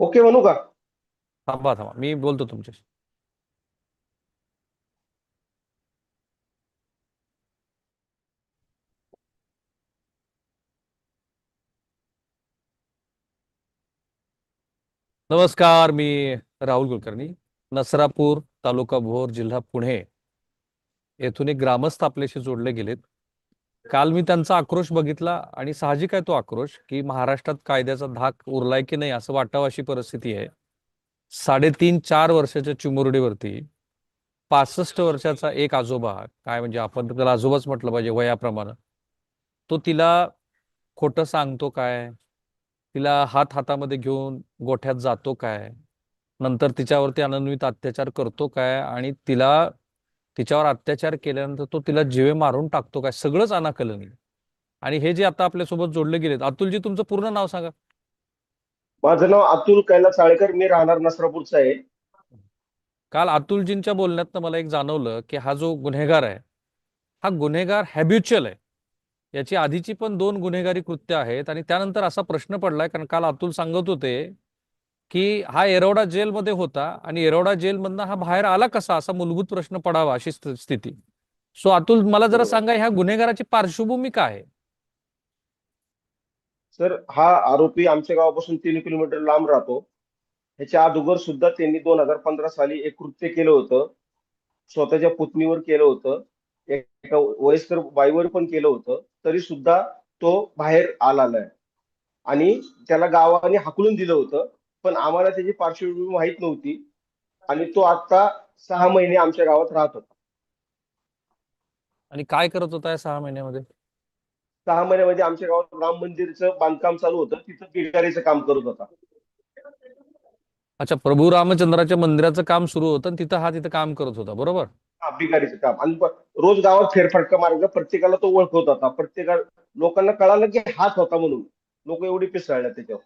Okay म्हणू का? थांबा थांबा, मी बोलतो तुमच्याशी. नमस्कार, मी राहुल कुलकर्णी. नसरापूर, तालुका भोर, जिल्हा पुणे येथून एक ग्रामस्थ आपल्याशी जोडले गेलेत. काल मी त्यांचा आक्रोश बघितला आणि साहजिक आहे तो आक्रोश की महाराष्ट्रात कायद्याचा धाक उरलाय की नाही असं वाटावं अशी परिस्थिती आहे. 3.5-4 वर्षाच्या चिमुरडीवरती 65 वर्षाचा एक आजोबा, काय म्हणजे आपण तर त्याला आजोबाच म्हटलं पाहिजे वयाप्रमाणे, तो तिला खोटं सांगतो काय, तिला हातामध्ये घेऊन गोठ्यात जातो काय, नंतर तिच्यावरती अनन्वित अत्याचार करतो काय, आणि तिच्यावर अत्याचार केल्यानंतर तो तिला जीवे मारून टाकतो काय, सगळंच अनाकलनी. आणि हे जे आता आपल्यासोबत जोडले गेलेत, अतुलजी तुमचं पूर्ण नाव सांगा. माझं नाव अतुल कैलास साळेकर, मी राहणार नसरापूरचा आहे. काल अतुलजींच्या बोलण्यातनं मला एक जाणवलं की हा जो गुन्हेगार आहे, हा गुन्हेगार हॅब्युच्युअल आहे. याची आधीची पण 2 गुन्हेगारी कृत्य आहेत. आणि त्यानंतर असा प्रश्न पडलाय, कारण काल अतुल सांगत होते की हा येरवडा जेलमध्ये होता आणि येरवडा जेलमधनं हा बाहेर आला कसा, असा मूलभूत प्रश्न पडावा अशी स्थिती. सो अतुल, मला जरा बरोबर. सांगा, ह्या गुन्हेगाराची पार्श्वभूमी काय आहे? सर, हा आरोपी आमच्या गावापासून 3 किलोमीटर लांब राहतो. ह्याच्या अगोदर सुद्धा त्यांनी 2015 साली एक कृत्य केलं होतं. स्वतःच्या पुतणीवर केलं होतं. एका वयस्कर बाईवर पण केलं होतं. तरी सुद्धा तो बाहेर आला नाही आणि त्याला गावाने हाकलून दिलं होतं. पण आम्हाला त्याची पार्श्वभूमी माहीत नव्हती आणि तो आता 6 महिने आमच्या गावात राहत होता. आणि काय करत होता या 6 महिन्यामध्ये? 6 महिन्यामध्ये आमच्या गावात राम मंदिरचं बांधकाम चालू होतं, तिथं बिगारीचं काम करत होता. अच्छा, प्रभू रामचंद्राच्या मंदिराचं काम सुरू होतं आणि तिथं काम करत होता, बरोबर? हा, बिगारीचं काम. आणि रोज गावात फेरफटका मार्ग प्रत्येकाला तो ओळखत होता. लोकांना कळालं की हाच होता म्हणून लोक एवढी पिसळल्या त्याच्यावर.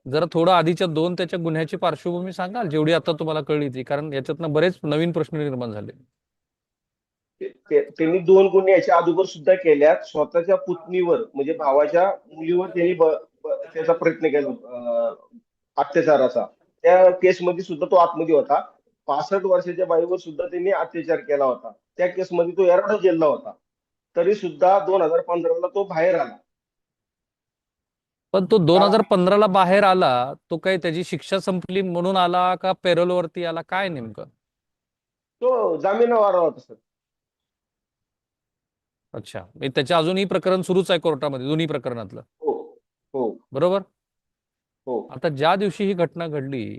जरा थोडं आधीच्या त्याच्या गुन्ह्याची पार्श्वभूमी सांगाल, जेवढी आता तुम्हाला कळली ती, कारण याच्यातनं बरेच नवीन प्रश्न निर्माण झाले. त्यांनी 2 गुन्हे याच्या अगोदर सुद्धा केल्यात. स्वतःच्या पुतणीवर म्हणजे भावाच्या मुलीवर त्यांनी त्याचा प्रयत्न केला, अत्याचाराचा. त्या केसमध्ये सुद्धा तो आतमध्ये होता. 65 वर्षाच्या बाईवर सुद्धा त्यांनी अत्याचार केला होता. त्या केसमध्ये तो येरवडा जेलला होता. तरी सुद्धा 2015ला तो बाहेर आला. पण तो दोन काल हजार पंधराला बाहेर आला, तो काही त्याची शिक्षा संपली म्हणून आला का पेरोल वरती आला, काय नेमकं? तो जामिनावर होता सर. अच्छा, म्हणजे त्याच्या अजूनही प्रकरण सुरूच आहे कोर्टामध्ये, दोन्ही प्रकरणातलं, हो. हो. बरोबर? हो. आता ज्या दिवशी ही घटना घडली,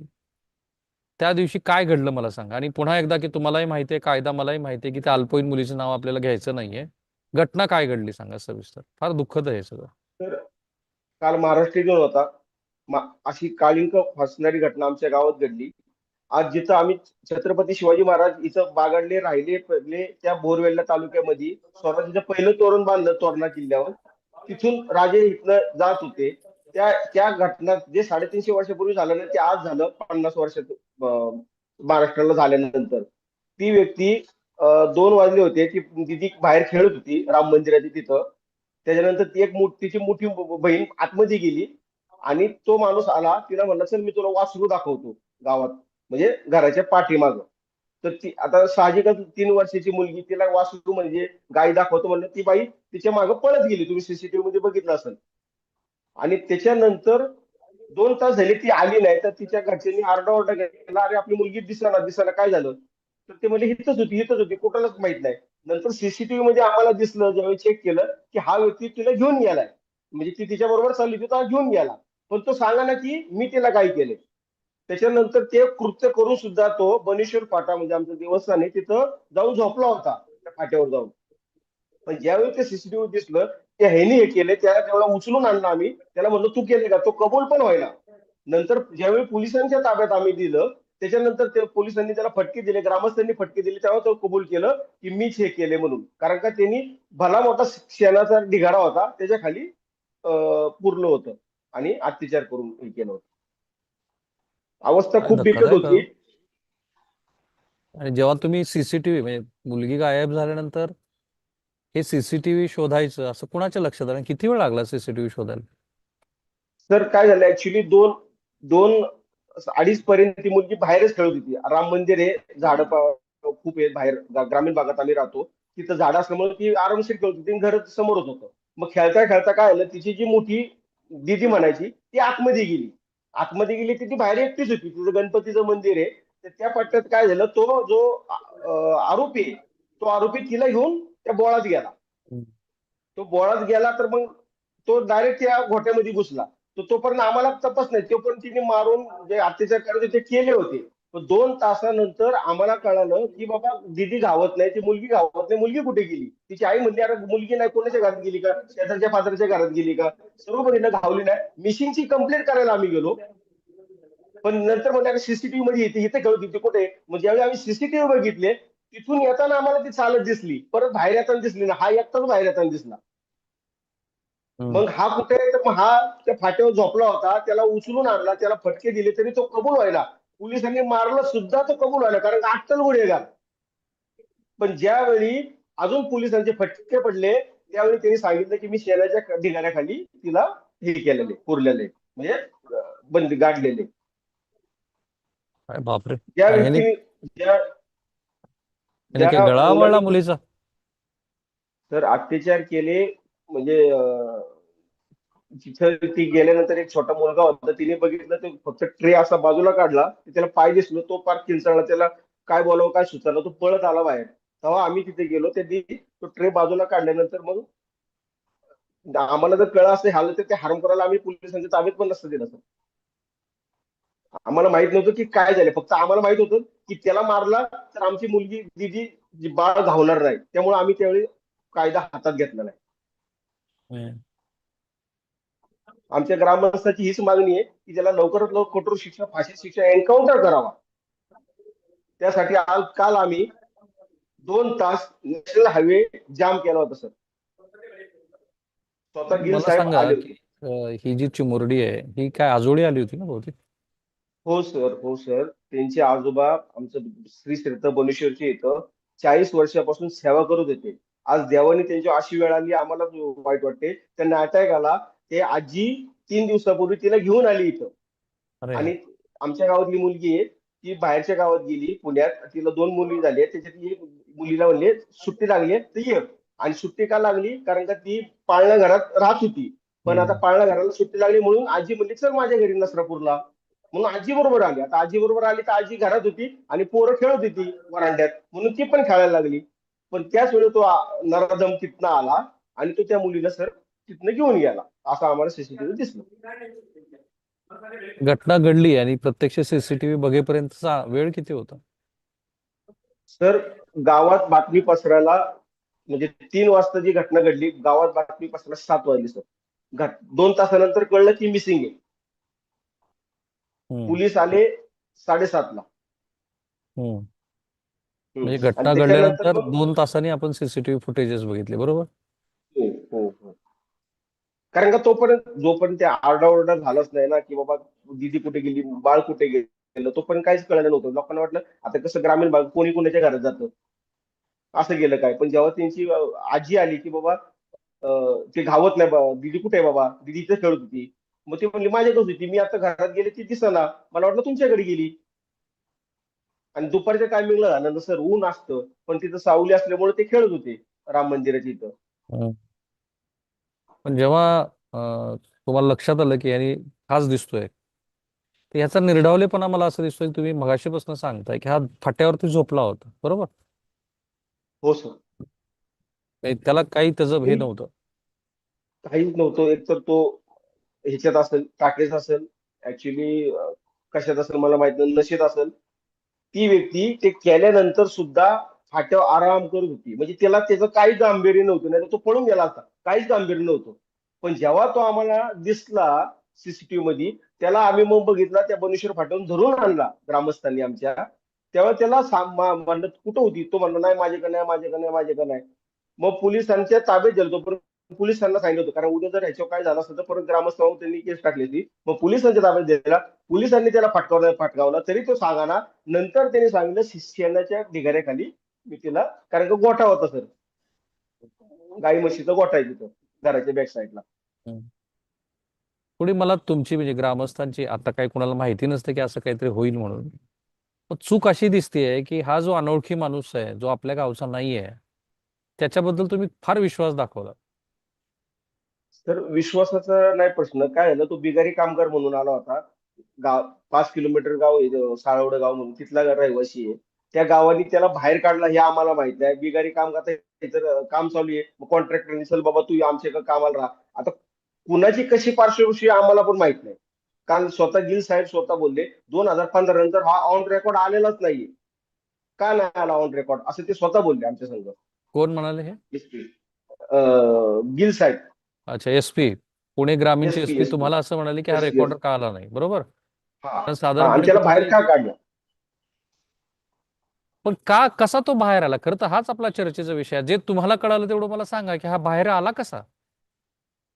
त्या दिवशी काय घडलं मला सांगा. आणि पुन्हा एकदा, की तुम्हालाही माहिती आहे कायदा, मलाही माहिती आहे की त्या अल्पवयीन मुलीचं नाव आपल्याला घ्यायचं नाहीये. घटना काय घडली सांगा सविस्तर, फार दुःखद आहे हे सगळं. तर काल महाराष्ट्र दिन होता. अशी काळिंक फासणारी घटना आमच्या गावात घडली. आज जिथं आम्ही छत्रपती शिवाजी महाराज इथं बागडले राहिले पडले त्या बोरवेल्ला तालुक्यामध्ये स्वराज्याचं पहिलं तोरण बांधलं तोरणा किल्ल्यावर. तिथून राजे इथनं जात होते. त्या त्या घटना जे 350 वर्षापूर्वी झालं ना, ते आज झालं 50 वर्षात. महाराष्ट्राला झाल्यानंतर ती व्यक्ती, 2 वाजले होते, ती दिदी बाहेर खेळत होती राम मंदिराच्या तिथं. त्याच्यानंतर ती तिची मोठी बहीण आतमध्ये गेली आणि तो माणूस आला. तिला म्हणला, चल मी तुला वासरू दाखवतो गावात, म्हणजे घराच्या पाठीमागं. तर ती आता साहजिकच 3 वर्षाची मुलगी, तिला वासरू म्हणजे गाय दाखवतो म्हणलं, ती बाई तिच्या मागं पळत गेली. तुम्ही सीसीटीव्ही मध्ये बघितलं असेल. आणि त्याच्यानंतर 2 तास झाले ती आली नाही. तर तिच्या घरच्यांनी आरडाओरडा केला, अरे आपली मुलगी दिसेना दिसेना, काय झालं? तर ते म्हणजे हितच होती कुठलंच माहित नाही. नंतर सीसीटीव्ही मध्ये आम्हाला दिसलं, ज्यावेळी चेक केलं, की हा व्यक्ती तिला घेऊन गेलाय. म्हणजे ती तिच्या बरोबर चालली होती, तो घेऊन गेला. पण तो सांगा ना की मी तिला काय केले. त्याच्यानंतर ते कृत्य करून सुद्धा तो बनेश्वर फाटा, म्हणजे आमचं देवस्थान आहे, तिथं जाऊन झोपला होता त्या फाट्यावर जाऊन. पण ज्यावेळी ते सीसीटीव्ही दिसलं, त्या ह्यानी हे केले, त्याला तेवढा उचलून आणला आम्ही. त्याला म्हणलो तू केले का, तो कबूल पण व्हायला. नंतर ज्यावेळी पोलिसांच्या ताब्यात आम्ही दिलं, त्याच्यानंतर ते पोलिसांनी त्याला फटके दिले, ग्रामस्थांनी फटके दिले, तेव्हा तो कबूल केलं की मीच हे केले म्हणून. कारण का त्यांनी भला मोठा शेणाचा ढिगारा होता त्याच्या खाली पुरलं होतं आणि अत्याचार करून हे केलं होतं. अवस्था काय खूप बिकट धक्कादायक होती. आहे. आणि जेव्हा तुम्ही सीसीटीव्ही, म्हणजे मुलगी गायब झाल्यानंतर हे सीसीटीव्ही शोधायचं, असं कुणाच्या लक्षात आलं? किती वेळ लागला सीसीटीव्ही शोधायला? तर काय झालं ऍक्च्युली, 2 2:30 पर्यंत ती मुलगी बाहेरच खेळत होती. राम मंदिर आहे, झाडं खूप आहेत बाहेर, ग्रामीण भागात आम्ही राहतो. तिथं झाडं असल्यामुळे ती आरामशीर खेळत होती, घर समोरच होतं. मग खेळता खेळता काय झालं, तिची जी मोठी दीदी म्हणायची ती आतमध्ये गेली. आतमध्ये गेली ती बाहेर एकटीच होती. तिचं गणपतीचं मंदिर आहे. तर त्या पट्ट्यात काय झालं, तो जो आरोपी आहे, तो आरोपी तिला घेऊन त्या बोळात गेला. हम्म. तो बोळात गेला तर मग तो डायरेक्ट त्या गोठ्यामध्ये घुसला. तर तोपर्यंत आम्हाला तपास नाही, तो पण तिने मारून जे अत्याचार करायचे ते केले होते. पण 2 तासानंतर आम्हाला कळालं की बाबा दिदी गावात नाही, ती मुलगी गावात नाही. मुलगी कुठे गेली? तिची आई म्हणली अरे मुलगी नाही, कोणाच्या घरात गेली का, शेजारच्या पाजारच्या घरात गेली का? सर्व बघितलं, गावली नाही. मिसिंगची कंप्लेंट करायला आम्ही गेलो. पण नंतर म्हणजे सीसीटीव्ही मध्ये येते, इथे खेळत होती कुठे. मग ज्यावेळी आम्ही सीसीटीव्ही बघितले, तिथून येताना आम्हाला ती चालत दिसली, परत बाहेर येताना दिसली ना, हा एकटाच बाहेर येताना दिसला. हम्म. मग हा कुठे, तर मग हा त्या फाट्यावर झोपला होता, त्याला उचलून आणला, त्याला फटके दिले तरी तो कबूल व्हायला. पोलिसांनी मारलं सुद्धा तो कबूल व्हायला, कारण अट्टल गुन्हेगार. पण ज्यावेळी अजून पोलिसांचे फटके पडले, त्यावेळी त्यांनी सांगितलं की मी शेणाच्या ढिगाऱ्याखाली तिला हे केलेले, पुरलेले, म्हणजे बंदी गाडलेले. काय बापरे, ज्या काय ह्याने व्यक्तीने ज्या ह्याने काय ज्या गळा आवळला मुलांनी मुलीचा? तर अत्याचार केले, म्हणजे तिथं ती गेल्यानंतर एक छोटा मुलगा होता, तिने बघितलं ते फक्त ट्रे असा बाजूला काढला, त्याला पाय दिसलो, तो पार किंचाळला. त्याला काय बोलावं काय सुचलं, तो पळत आला बाहेर. तेव्हा आम्ही तिथे गेलो, त्यांनी तो ट्रे बाजूला काढल्यानंतर मग आम्हाला जर कळलं असं झालं तर ते हार्म करायला आम्ही पोलिसांच्या ताब्यात पण नसतं दिलं. आम्हाला माहित नव्हतं की काय झालं, फक्त आम्हाला माहित होतं की त्याला मारला तर आमची मुलगी दिदी जी बाळ धावणार नाही, त्यामुळे आम्ही त्यावेळी कायदा हातात घेतला नाही. हम्म. आमच्या ग्रामस्थांची हीच मागणी आहे की त्याला लवकरात लवकर कठोर शिक्षा, फाशी शिक्षा, एन्काउंटर करावा. त्यासाठी आज काल आम्ही 2 तास नॅशनल हायवे जाम केला होता सर. स्वतः गिल मला साहेब सांगा आले की होते. ही जी चिमुरडी आहे ही काय आजोळी आली होती ना बहुतेक? हो सर, हो सर. त्यांचे आजोबा आमचं श्री क्षेत्र बनुश्वरचे इथं 40 वर्षापासून सेवा करत होते. आज देवाने त्यांची अशी वेळ आली, आम्हाला वाईट वाटते. त्यांना अटॅक आला. ते आजी 3 दिवसापूर्वी तिला घेऊन आली इथं. अरे आणि आमच्या गावातली मुलगी आहे, ती बाहेरच्या गावात गेली पुण्यात. तिला 2 मुली झाल्या, त्याच्यात एक मुलीला म्हणले सुट्टी लागली तर ये. आणि सुट्टी का लागली, कारण का ती पाळणा घरात राहत होती. पण आता हम्म. पाळणा घराला सुट्टी लागली म्हणून आजी म्हणली चल माझ्या घरी नसरापूरला. मग आजी बरोबर आली. आता आजी बरोबर आली तर आजी घरात होती आणि पोरं खेळत होती वरांड्यात, म्हणून ती पण खेळायला लागली. पण त्याच वेळी तो नराधम तिथनं आला आणि तो त्या मुलीला सर तिथनं घेऊन गेला, असं आम्हाला सीसीटीव्ही दिसलं. घटना घडली आणि प्रत्यक्ष सीसीटीव्ही बघेपर्यंतचा वेळ किती होता? सर गावात बातमी पसरायला, म्हणजे 3 वाजता जी घटना घडली, गावात बातमी पसरायला 7 वाजले सर. 2 तासानंतर कळलं की मिसिंग आहे. हम्म. पोलीस आले 7:30ला. हम्म. म्हणजे आणि घटना त्याच्यानंतर घडल्यानंतर मग 2 तासांनी आपण सीसीटीव्ही फुटेजेस बघितले, बरोबर? हो, हो, हो. कारण का तोपर्यंत जोपर्यंत ते आरडाओरडा झालाच नाही ना की बाबा दिदी कुठे गेली, बाळ कुठे गेलं, तोपर्यंत काहीच कळलं नव्हतं. लोकांना वाटलं आता कसं ग्रामीण भाग कोणी कोणाच्या घरात जातं, असं गेलं काय. पण जेव्हा त्यांची आजी आली की बाबा ते घावत नाही, दीदी कुठे आहे बाबा, दीदी इथे खेळत होती. मग ते म्हणले माझ्याकडे होती, मी आता घरात गेले ती दिसेना, मला वाटलं तुमच्याकडे गेली. आणि दुपारच्या टायमिंगला झालं सर, ऊन असतं पण तिथं सावली असल्यामुळे ते खेळत होते राम मंदिराच्या इथं. हम्म. पण जेव्हा तुम्हाला लक्षात आलं की यांनी हाच दिसतोय, तर ह्याचा निर्डावलेपणा मला असं दिसतोय की तुम्ही मगाशीपासून सांगताय की हा फाट्यावरती झोपला होता, बरोबर? हो सर. म्हणजे त्याला काही त्याचं हे काही नव्हतं. काहीच नव्हतं. एक तर तो ह्याच्यात असेल, टाकेच असेल, ऍक्च्युली कशात असेल मला माहित नाही, नशेत असेल. ती व्यक्ती ते केल्यानंतर सुद्धा फाट्यावर आराम करत होती, म्हणजे त्याला त्याचं काही गांभीर्य नव्हतं, नाही तर तो पळून गेला असता. काहीच गांभीर्य नव्हतं. पण जेव्हा तो आम्हाला दिसला सीसीटीव्ही मध्ये, त्याला आम्ही मग बघितला, त्या बनुश्वर फाट्यावरून धरून आणला ग्रामस्थांनी आमच्या. तेव्हा त्याला म्हणलं कुठं होती, तो म्हणला नाही माझ्याकडे नाही, माझ्याकडे नाही, माझ्याकडे नाही. मग पोलिसांच्या ताब्यात दिलं. तो पोलिसांना सांगितलं होतं, कारण उद्या जर ह्याच्यावर काय झालं असतं तर परत ग्रामस्थांवर त्यांनी केस टाकली होती. मग पोलिसांच्या ताब्यात दिला. पोलिसांनी त्याला फटकावला तरी तो सांगाना. नंतर त्यांनी सांगितलं शेणाच्या ढिगाऱ्याखाली मी तिला, कारण का गोठा होता सर, गाई म्हशीचा गोठा आहे तिथं घराच्या बॅक साईडला. हम्म. थोडी मला तुमची म्हणजे ग्रामस्थांची आता काही कोणाला माहिती नसते की असं काहीतरी होईल म्हणून. पण चूक अशी दिसतेय की हा जो अनोळखी माणूस आहे जो आपल्या गावचा नाही आहे त्याच्याबद्दल तुम्ही फार विश्वास दाखवला. तर विश्वासाचा नाही प्रश्न, काय झालं, तो बिगारी कामगार म्हणून आला होता. गाव 5 किलोमीटर गाव आहे, साळवड गाव म्हणून तिथला रहिवासी आहे. त्या गावाने त्याला बाहेर काढला हे आम्हाला माहित आहे. बिगारी कामगार तर काम चालू आहे, कॉन्ट्रॅक्टरने चल बाबा तू आमच्या इकडे कामाला राहा. आता कुणाची कशी पार्श्वभूमी आम्हाला पण माहित नाही. कारण स्वतः गिल साहेब स्वतः बोलले 2015 नंतर हा ऑन रेकॉर्ड आलेलाच नाहीये. का नाही आला ऑन रेकॉर्ड असं ते स्वतः बोलले आमच्या संघ. कोण म्हणाले हे? गिल साहेब. अच्छा, एसपी, पुणे ग्रामीणचे एसपी एसपी एसपी तुम्हाला असं म्हणाले की हा येस येस. रेकॉर्डर का आला नाही, बरोबर? हा कारण हा, आणि साधारणपणे त्याला बाहेर कुठेतरी, का काढलं. पण का कसा तो बाहेर आला? खरं तर हाच आपला चर्चेचा विषय आहे. जे तुम्हाला कळालं तेवढं मला सांगा की हा बाहेर आला कसा.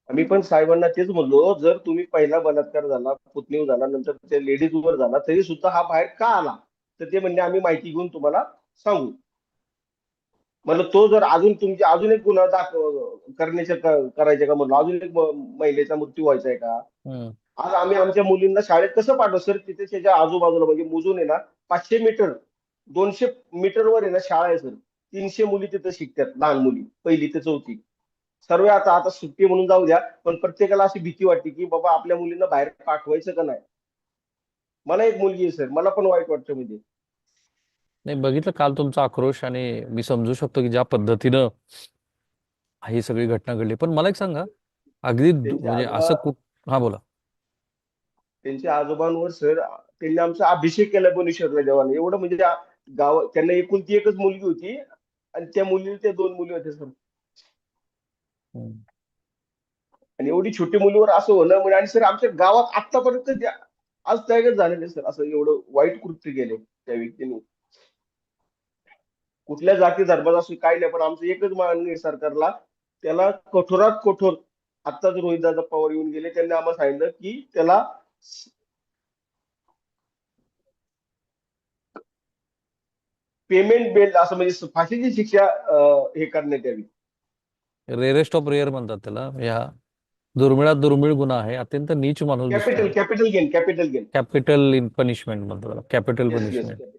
आम्ही पण साहेबांना तेच म्हणलो, जर तुम्ही पहिला बलात्कार झाला, पुतणीवर झाला, नंतर त्या लेडीजवर झाला, तरी सुद्धा हा बाहेर का आला. तर ते म्हणले आम्ही माहिती घेऊन तुम्हाला सांगू. म्हणलं तो जर अजून तुमचे अजून एक गुन्हा करण्याचे करायचे का, म्हणलं अजून एक महिलेचा मृत्यू व्हायचा आहे का. हम्म. आज आम्ही आमच्या मुलींना शाळेत कसं पाठवू सर, तिथे त्याच्या आजूबाजूला म्हणजे मोजून आहे ना 500 मीटर, 200 मीटरवर आहे ना शाळा आहे सर. 300 मुली तिथे शिकतात, लहान मुली 1ली ते 4थी. सर्व आता आता सुट्टी म्हणून जाऊ द्या, पण प्रत्येकाला अशी भीती वाटते की बाबा आपल्या मुलींना बाहेर पाठवायचं का नाही. मला एक मुलगी आहे सर, मला पण वाईट वाटतं म्हणजे. नाही, बघितलं काल तुमचा आक्रोश आणि मी समजू शकतो की ज्या पद्धतीनं ही सगळी घटना घडली. पण मला एक सांगा, अगदी त्यांच्या म्हणजे आजोबा असं हा बोला. त्यांच्या आजोबांवर सर, त्यांनी आमचा अभिषेक केला भुवनेश्वरला देवाने. एवढं म्हणजे त्या गाव, त्यांना एकुलती एकच मुलगी होती आणि त्या मुलीला त्या 2 मुली होत्या सर. हम्म. आणि एवढी छोटी मुलीवर असं होणं म्हणजे, आणि सर आमच्या गावात आतापर्यंत आज त्यागच झालेलं आहे सर, असं एवढं वाईट कृत्य केले त्या व्यक्तीने. कुठल्या जाती धर्माचा असं काही नाही, पण आमचं एकच मागणी आहे सरकारला, त्याला कठोरात कठोर. आत्ताच रोहितदादा पवार येऊन गेले, त्यांनी आम्हाला सांगितलं की त्याला पेमेंट बेल असं म्हणजे फाशीची शिक्षा हे करण्यात यावी. रेअरेस्ट ऑफ रेअर म्हणतात त्याला. ह्या दुर्मिळात दुर्मिळ गुन्हा आहे, अत्यंत नीच माणूस कॅपिटल दिसतोय. Capital gain, capital gain. Capital in punishment म्हणतात त्याला, कॅपिटल येस येस. पनिशमेंट.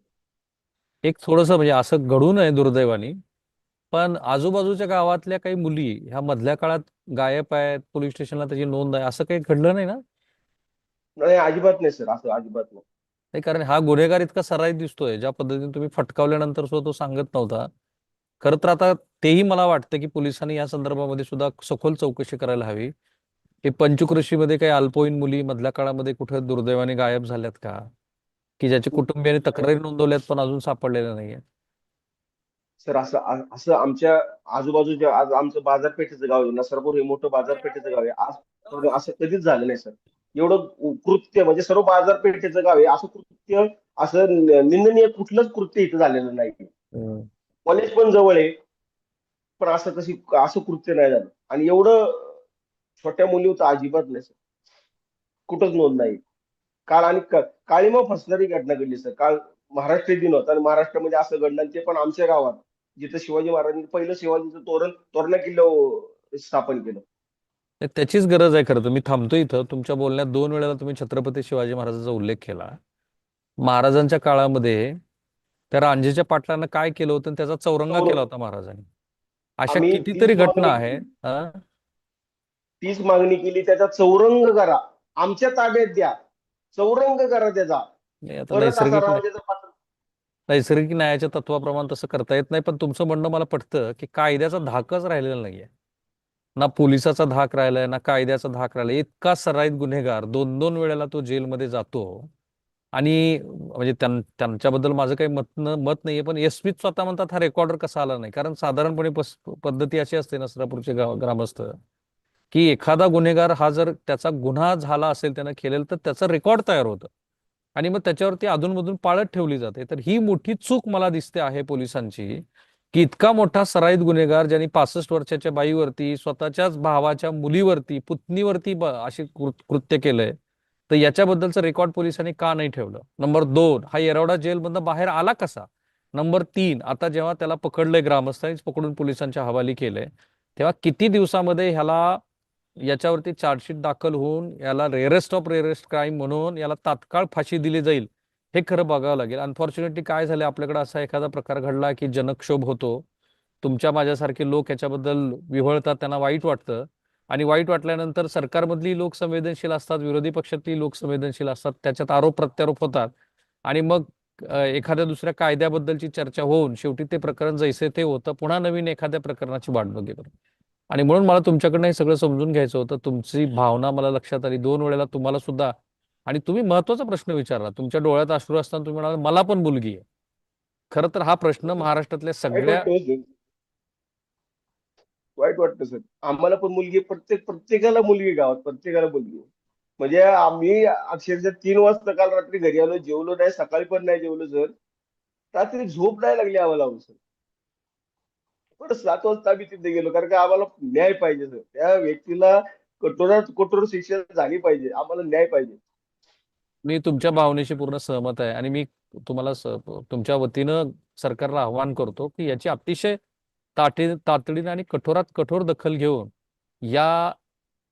एक थोडंसं म्हणजे असं घडू नये दुर्दैवाने, पण आजूबाजूच्या गावातल्या काही मुली ह्या मधल्या काळात गायब आहेत, पोलीस स्टेशनला त्याची नोंद आहे, असं काही घडलं नाही ना? नाही अजिबात नाही सर, असं अजिबात नाही. नाही, कारण हा गुन्हेगार इतका सराईत दिसतोय, ज्या पद्धतीने तुम्ही फटकावल्यानंतर सुद्धा तो सांगत नव्हता. खरं तर आता तेही मला वाटतं की पोलिसांनी या संदर्भामध्ये सुद्धा सखोल चौकशी करायला हवी की पंचकृषीमध्ये काही अल्पवयीन मुली मधल्या काळामध्ये कुठे दुर्दैवाने गायब झाल्यात का, की ज्याच्या कुटुंबियांनी तक्रारी नोंदवल्यात पण अजून सापडलेल्या नाहीये. सर असं असं आमच्या आजूबाजूच्या, आज आमचं बाजारपेठेचं गाव आहे, नसरापूर हे मोठं बाजारपेठेचं गाव आहे. आज असं कधीच झालं नाही सर. एवढं कृत्य म्हणजे सर्व बाजारपेठेचं गाव आहे, असं कृत्य, असं निंदनीय कुठलंच कृत्य इथं झालेलं नाही. हम्म. कॉलेज पण जवळ आहे, पण असं कृत्य नाही झालं. आणि एवढं छोट्या मुली होतं अजिबात नाही सर, कुठंच नोंद नाही. काल आणि काळीमा फसणारी घटना घडली सर. काल महाराष्ट्र दिन होता आणि महाराष्ट्रामध्ये असं घडलं, आणि ते पण आमच्या गावात, जिथं शिवाजी महाराजांनी पहिलं शिवाजीचं तोरणा किल्ला स्थापन केलं. तर त्याचीच गरज आहे. खरं तर मी थांबतो इथं. तुमच्या बोलण्यात 2 वेळेला तुम्ही छत्रपती शिवाजी महाराजांचा उल्लेख केला. महाराजांच्या काळामध्ये त्या रांझेच्या पाटलानं काय केलं होतं आणि त्याचा चौरंगा चौर केला होता महाराजांनी. अशा आम्ही कितीतरी घटना आहेत. तीच मागणी केली, त्याचा चौरंग करा, आमच्या ताब्यात द्या, चौरंग करा त्याचा. नाही, आता परत असा राजाचा पात्र. नैसर्गिक न्यायाच्या तत्वाप्रमाणे तसं करता येत नाही. पण तुमचं म्हणणं मला पटतं की कायद्याचा धाकच राहिलेला नाहीये. ना पोलिसाचा धाक राहिलाय, ना कायद्याचा धाक राहिलाय. इतका सराईत गुन्हेगार 2-2 वेळेला तो जेलमध्ये जातो. आणि म्हणजे त्यांच्याबद्दल माझं काही मत नाहीये, पण एसपी स्वतः म्हणतात हा रेकॉर्डर कसा आला नाही. कारण साधारणपणे पद्धती अशी असते नसरापूरचे ग्रामस्थ, की एखादा गुन्हेगार हा जर त्याचा गुन्हा झाला असेल त्यानं केलेला, तर त्याचं रेकॉर्ड तयार होतं आणि मग त्याच्यावरती अधूनमधून पाळत ठेवली जाते. तर ही मोठी चूक मला दिसते आहे पोलिसांची, की इतका मोठा सराईत गुन्हेगार ज्यांनी 65 वर्षाच्या बाईवरती, स्वतःच्याच भावाच्या मुलीवरती, पुतणीवरती अशी कृत्य केलंय, तर याच्याबद्दलचं रेकॉर्ड पोलिसांनी का नाही ठेवलं? नंबर 2, हा येरवडा जेलमधनं बाहेर आला कसा? नंबर 3, आता जेव्हा त्याला पकडलंय, ग्रामस्थांनीच पकडून पोलिसांच्या हवाली केलंय, तेव्हा किती दिवसामध्ये ह्याला याच्यावरती चार्जशीट दाखल होऊन याला रेअरेस्ट ऑफ रेअरेस्ट क्राईम म्हणून याला तात्काळ फाशी दिली जाईल, हे खरं बघावं लागेल. अनफॉर्च्युनेटली काय झालं, आपल्याकडे असा एखादा प्रकार घडला की जनक्षोभ होतो. तुमच्या माझ्यासारखे लोक याच्याबद्दल विव्हळतात, त्यांना वाईट वाटतं. आणि वाईट वाटल्यानंतर सरकारमधली लोक संवेदनशील असतात, विरोधी पक्षातली लोक संवेदनशील असतात, त्याच्यात आरोप प्रत्यारोप होतात. आणि मग एखाद्या दुसऱ्या कायद्याबद्दलची चर्चा होऊन शेवटी ते प्रकरण जैसे ते होतं, पुन्हा नवीन एखाद्या प्रकरणाची वाट बघेल. आणि म्हणून मला तुमच्याकडनं हे सगळं समजून घ्यायचं होतं. तुमची भावना मला लक्षात आली. 2 वेळेला तुम्हाला सुद्धा. आणि तुम्ही महत्वाचा प्रश्न विचारला. तुमच्या डोळ्यात अश्रू असताना तुम्ही म्हणाला मला पण मुलगी आहे. खरं तर हा प्रश्न महाराष्ट्रातल्या वाईट सगळ्या. वाटतं हो सर. वाईट वाटतं सर. आम्हाला पण मुलगी, प्रत्येकाला मुलगी, गावात प्रत्येकाला मुलगी. म्हणजे आम्ही अक्षरशः 3 वाजता काल रात्री घरी आलो, जेवलो नाही, सकाळी पण नाही जेवलो सर. रात्री झोप नाही लागली आम्हाला हो सर. पण 7 वाजता आम्ही तिथे गेलो, कारण का आम्हाला न्याय पाहिजे सर. त्या व्यक्तीला कठोरात कठोर शिक्षा झाली पाहिजे, आम्हाला न्याय पाहिजे. मी तुमच्या भावनेशी पूर्ण सहमत आहे. आणि मी तुम्हाला तुमच्या वतीनं सरकारला आव्हान करतो की याची अतिशय तातडीने आणि कठोरात कठोर दखल घेऊन या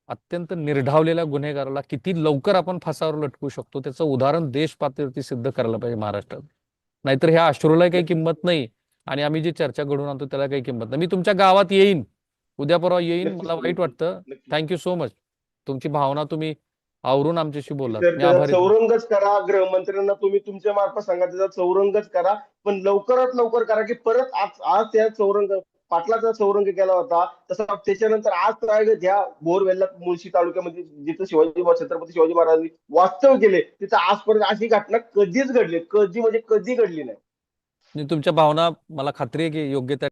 अत्यंत निर्ढावलेल्या गुन्हेगाराला किती लवकर आपण फासावर लटकू शकतो त्याचं उदाहरण देश पातळीवरती सिद्ध करायला पाहिजे महाराष्ट्रात. नाहीतर ह्या अश्रूला काही नक्की किंमत नाही. आणि आम्ही जी चर्चा घडवून आणतो त्याला काही किंमत नाही. मी तुमच्या गावात येईन, उद्या परवा येईन. नक्की मला सर, वाईट नक्की वाटतं. नक्की. Thank you so much. तुमची भावना तुम्ही आवरून आमच्याशी नक्की बोललात. सर, मी त्याचा आभारी आहे. चौरंगच करा. गृहमंत्र्यांना तुम्ही तुमच्या मार्फत सांगा, त्याचा चौरंगच करा. पण लवकरात लवकर करा, की परत आज आज त्या चौरंग, पाटलाचा चौरंग केला होता तसा त्याच्यानंतर आज रायगड ह्या बोरवेल्ला मुळशी तालुक्यामध्ये जिथं छत्रपती शिवाजी महाराजांनी वास्तव्य केले, तिथं आजपर्यंत अशी घटना कधीच घडली, कधी म्हणजे कधी घडली नाही. आणि तुमच्या भावना मला खात्री आहे की योग्य त्या